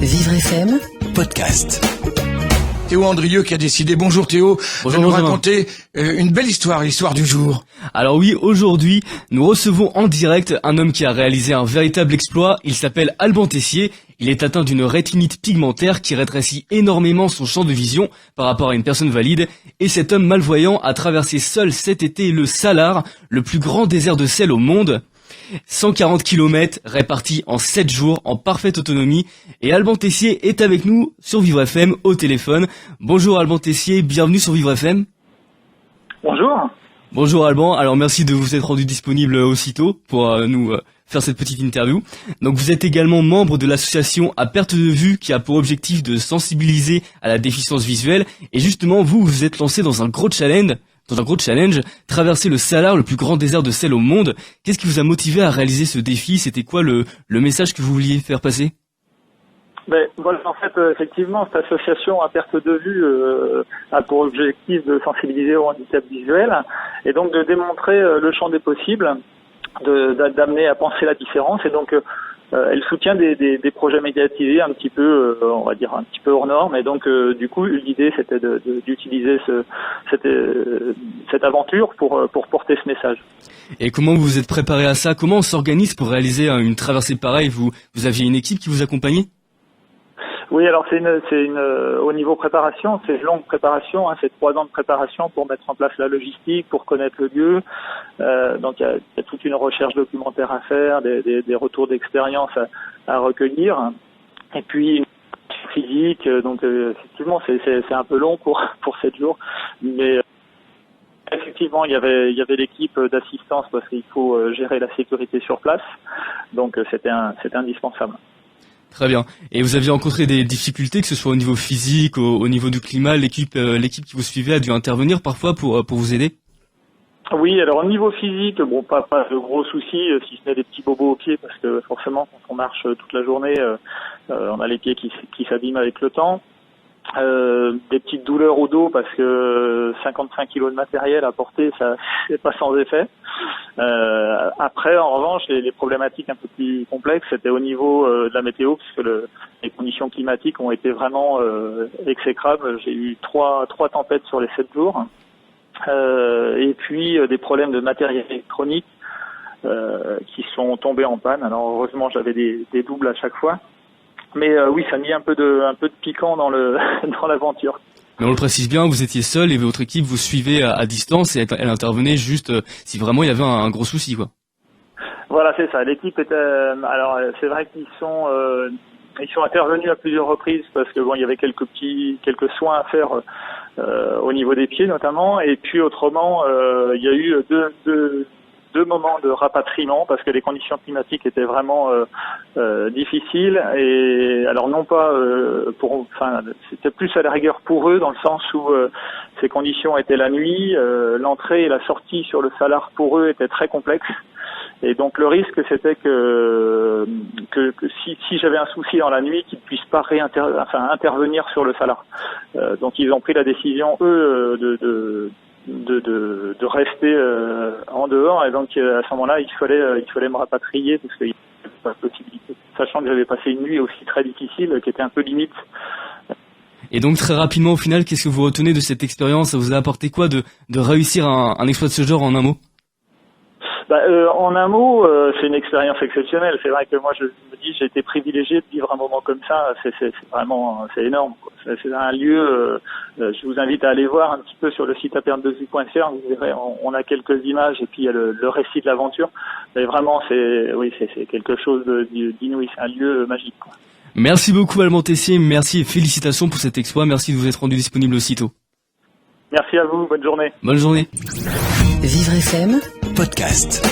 Vivre FM Podcast. Théo Andrieux qui a décidé, bonjour Théo, de nous raconter une belle histoire, l'histoire du jour. Alors oui, aujourd'hui, nous recevons en direct un homme qui a réalisé un véritable exploit. Il s'appelle Alban Tessier. Il est atteint d'une rétinite pigmentaire qui rétrécit énormément son champ de vision par rapport à une personne valide. Et cet homme malvoyant a traversé seul cet été le Salar, le plus grand désert de sel au monde. 140 km répartis en 7 jours en parfaite autonomie. Et Alban Tessier est avec nous sur Vivre FM au téléphone. Bonjour Alban Tessier, bienvenue sur Vivre FM. Bonjour. Bonjour Alban, alors merci de vous être rendu disponible aussitôt pour nous faire cette petite interview. Donc vous êtes également membre de l'association À Perte de Vue qui a pour objectif de sensibiliser à la déficience visuelle. Et justement, vous vous êtes lancé dans un gros challenge, traverser le Salar, le plus grand désert de sel au monde. Qu'est-ce qui vous a motivé à réaliser ce défi? C'était quoi le message que vous vouliez faire passer? Voilà, en fait, effectivement, cette association À Perte de Vue a pour objectif de sensibiliser au handicap visuel et donc de démontrer le champ des possibles, d'amener à penser la différence. Et donc, elle soutient des projets médiatisés un petit peu, on va dire un petit peu hors norme. Et donc, du coup, l'idée c'était d'utiliser cette aventure pour porter ce message. Et comment vous vous êtes préparé à ça? Comment on s'organise pour réaliser une traversée pareille? Vous aviez une équipe qui vous accompagnait? Oui, alors au niveau préparation, c'est une longue préparation, c'est 3 ans de préparation pour mettre en place la logistique, pour connaître le lieu. Donc il y a toute une recherche documentaire à faire, des retours d'expérience à recueillir, et puis une physique. Donc effectivement, c'est un peu long pour 7 jours, mais effectivement il y avait l'équipe d'assistance parce qu'il faut gérer la sécurité sur place. Donc c'était indispensable. Très bien. Et vous aviez rencontré des difficultés, que ce soit au niveau physique, au niveau du climat, l'équipe qui vous suivait a dû intervenir parfois pour vous aider? Oui, alors au niveau physique, pas de gros soucis, si ce n'est des petits bobos aux pieds, parce que forcément quand on marche toute la journée, on a les pieds qui s'abîment avec le temps. Des petites douleurs au dos parce que 55 kilos de matériel à porter, ça c'est pas sans effet. Après, en revanche, les problématiques un peu plus complexes, c'était au niveau de la météo, puisque les conditions climatiques ont été vraiment exécrables. J'ai eu trois tempêtes sur les 7 jours, et puis des problèmes de matériel électronique qui sont tombés en panne. Alors heureusement, j'avais des doubles à chaque fois. Mais oui, ça a mis un peu de piquant dans l'aventure. Mais on le précise bien, vous étiez seul et votre équipe vous suivait à distance et elle intervenait juste si vraiment il y avait un gros souci, quoi. Voilà, c'est ça. L'équipe était. Alors c'est vrai qu'ils sont intervenus à plusieurs reprises parce que il y avait quelques soins à faire au niveau des pieds notamment, et puis autrement il y a eu deux moments de rapatriement parce que les conditions climatiques étaient vraiment difficiles, et alors non pas c'était plus à la rigueur pour eux dans le sens où ces conditions étaient la nuit, l'entrée et la sortie sur le Salar pour eux étaient très complexes, et donc le risque c'était que si j'avais un souci dans la nuit, qu'ils ne puissent pas intervenir sur le Salar. Donc ils ont pris la décision eux de rester en dehors, et donc à ce moment-là il fallait me rapatrier parce qu'il n'y avait pas de possibilité, sachant que j'avais passé une nuit aussi très difficile qui était un peu limite. Et donc très rapidement au final, qu'est-ce que vous retenez de cette expérience? Ça vous a apporté quoi de réussir un exploit de ce genre en un mot? En un mot, c'est une expérience exceptionnelle. C'est vrai que moi, je me dis, j'ai été privilégié de vivre un moment comme ça. C'est vraiment, c'est énorme, quoi. C'est un lieu. Je vous invite à aller voir un petit peu sur le site apertedevue.fr. Vous verrez, on a quelques images et puis il y a le récit de l'aventure. Mais vraiment, c'est quelque chose d'inouï. C'est un lieu magique, quoi. Merci beaucoup Alban Tessier. Merci et félicitations pour cet exploit. Merci de vous être rendu disponible aussitôt. Merci à vous. Bonne journée. Bonne journée. Vivre FM Podcast.